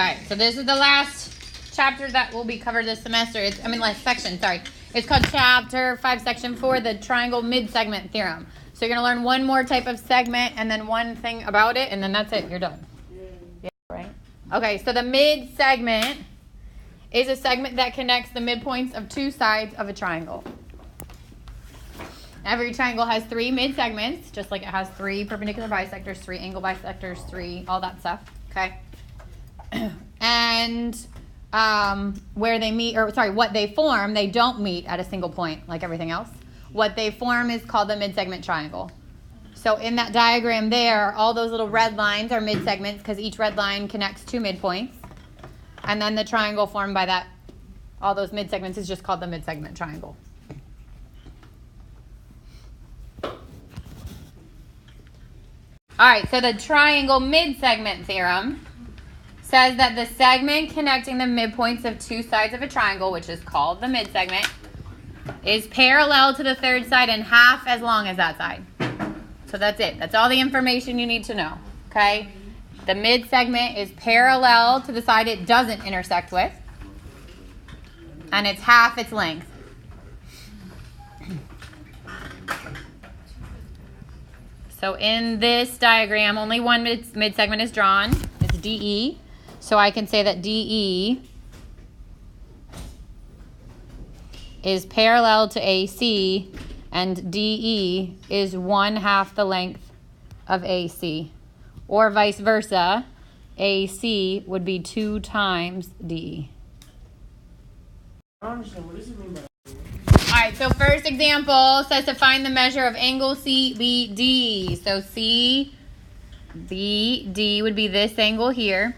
right, so this is the last chapter that will be covered this semester. Last section, sorry. It's called chapter 5, section 4, the triangle midsegment theorem. So you're going to learn one more type of segment and then one thing about it, and then that's it. You're done. Yeah, right? Okay, so the midsegment is a segment that connects the midpoints of two sides of a triangle. Every triangle has 3 midsegments, just like it has 3 perpendicular bisectors, 3 angle bisectors, 3, all that stuff, okay? And where they meet, what they form, they don't meet at a single point like everything else. What they form is called the midsegment triangle. So in that diagram there, all those little red lines are midsegments because each red line connects 2 midpoints. And then the triangle formed by that, all those midsegments, is just called the midsegment triangle. All right, so the triangle midsegment theorem says that the segment connecting the midpoints of 2 sides of a triangle, which is called the midsegment, is parallel to the third side and half as long as that side. So that's it. That's all the information you need to know, okay? The midsegment is parallel to the side it doesn't intersect with, and it's half its length. So in this diagram, only one midsegment is drawn. It's DE. So I can say that DE is parallel to AC, and DE is 1/2 the length of AC. Or vice versa, AC would be 2 times DE. I don't understand. What does it mean by that? All right, so first example says to find the measure of angle CBD. So CBD would be this angle here.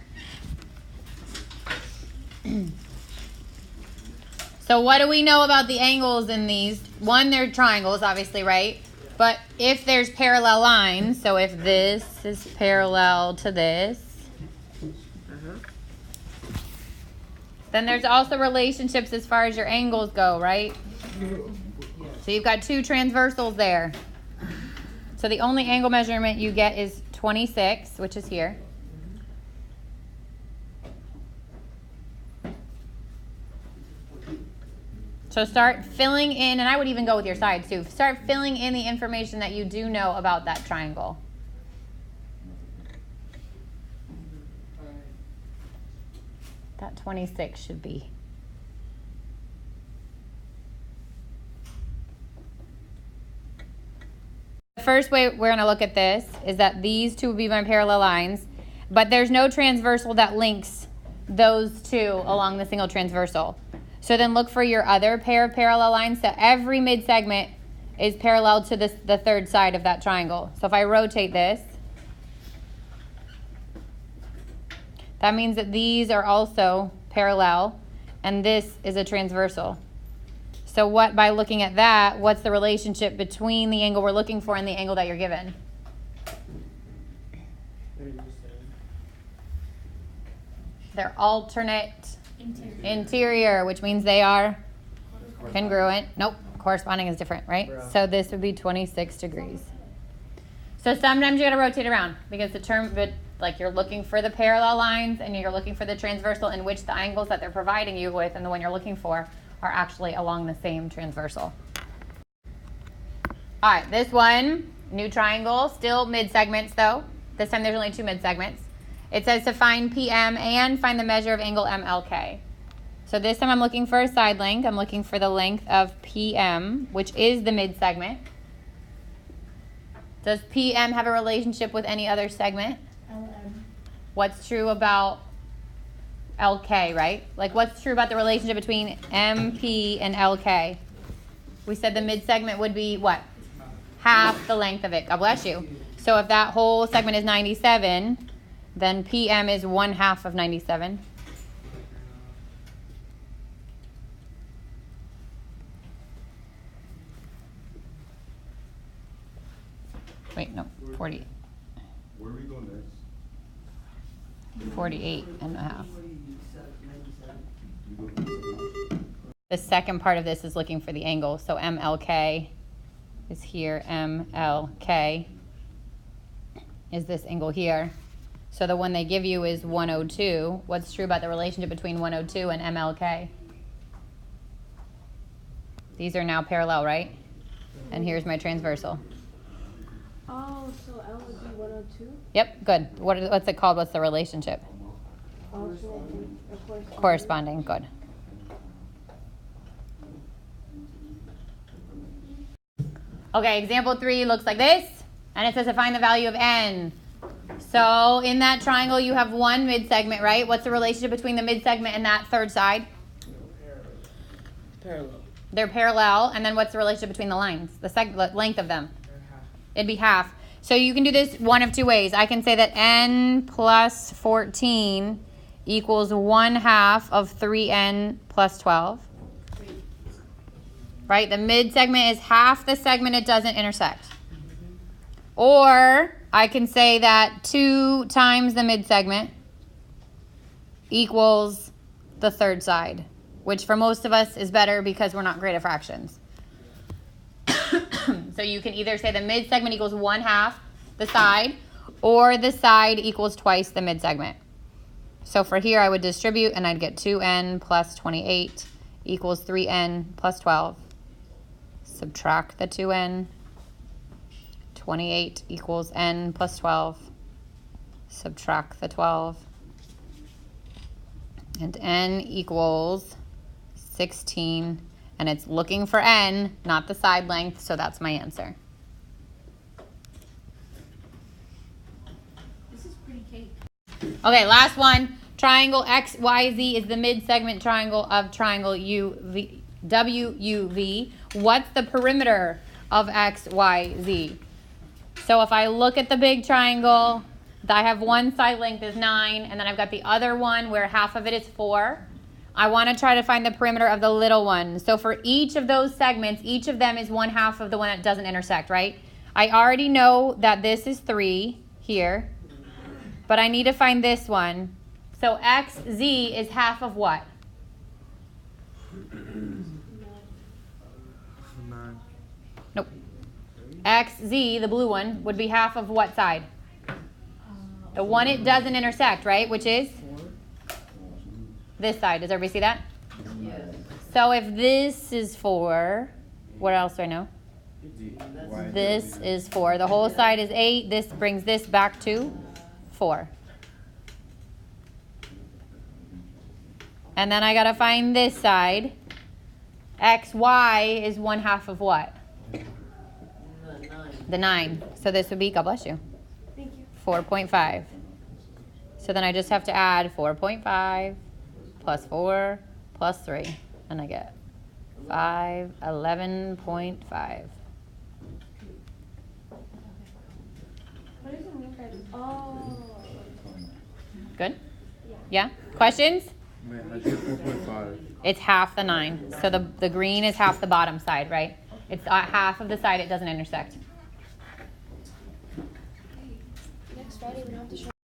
So what do we know about the angles in these? One, they're triangles, obviously, right? But if there's parallel lines, so if this is parallel to this, then there's also relationships as far as your angles go, right? So you've got 2 transversals there. So the only angle measurement you get is 26, which is here. So start filling in, and I would even go with your sides too. Start filling in the information that you do know about that triangle. That 26 should be. The first way we're going to look at this is that these 2 would be my parallel lines, but there's no transversal that links those 2 along the single transversal. So then look for your other pair of parallel lines. So every midsegment is parallel to the third side of that triangle. So if I rotate this, that means that these are also parallel, and this is a transversal. So by looking at that, what's the relationship between the angle we're looking for and the angle that you're given? They're alternate interior, which means they are congruent. Nope, corresponding is different, right? So this would be 26 degrees. So sometimes you got to rotate around because the term, like you're looking for the parallel lines and you're looking for the transversal in which the angles that they're providing you with and the one you're looking for are actually along the same transversal. All right, this one, new triangle, still midsegments though. This time there's only 2 midsegments. It says to find PM and find the measure of angle MLK. So this time I'm looking for a side length. I'm looking for the length of PM, which is the midsegment. Does PM have a relationship with any other segment? LM. What's true about LK, right? Like what's true about the relationship between MP and LK? We said the midsegment would be what? Half the length of it. God bless you. So if that whole segment is 97, then PM is 1/2 of 97. Wait, no, 40. Where are we going next? 48.5. The second part of this is looking for the angle. So MLK is here. MLK is this angle here. So the one they give you is 102. What's true about the relationship between 102 and MLK? These are now parallel, right? And here's my transversal. Oh, so L would be 102? Yep, good. What's it called? What's the relationship? Corresponding, good. Okay, example 3 looks like this. And it says to find the value of n. So in that triangle, you have one midsegment, right? What's the relationship between the midsegment and that third side? Parallel. They're parallel. And then what's the relationship between the lines? The length of them? It'd be half. So you can do this one of two ways. I can say that n plus 14 equals 1/2 of 3n plus 12. Right? The midsegment is half the segment it doesn't intersect. Or I can say that 2 times the midsegment equals the third side, which for most of us is better because we're not great at fractions. So you can either say the midsegment equals 1/2 the side, or the side equals twice the midsegment. So for here, I would distribute, and I'd get 2n plus 28 equals 3n plus 12. Subtract the 2n. 28 equals n plus 12. Subtract the 12. And n equals 16. And it's looking for n, not the side length, so that's my answer. This is pretty cake. Okay, last one. Triangle XYZ is the midsegment triangle of triangle WUV. What's the perimeter of XYZ? So if I look at the big triangle, I have one side length is 9, and then I've got the other one where half of it is 4. I want to try to find the perimeter of the little one. So for each of those segments, each of them is 1/2 of the one that doesn't intersect, right? I already know that this is 3 here, but I need to find this one. So XZ is half of what? 9. Nope. XZ, the blue one, would be half of what side? The one it doesn't intersect, right? Which is? This side. Does everybody see that? Yes. So if this is 4, what else do I know? Why? This is 4. The whole side is 8. This brings this back to 4. And then I got to find this side. XY is 1/2 of what? The 9. So this would be, God bless you, Thank you. 4.5. So then I just have to add 4.5 plus 4 plus 3. And I get 11.5. What does it mean by oh? Good? Yeah? Questions? Man, I get 4.5. It's half the 9. So the green is half the bottom side, right? It's half of the side it doesn't intersect. Next Friday we don't have to show.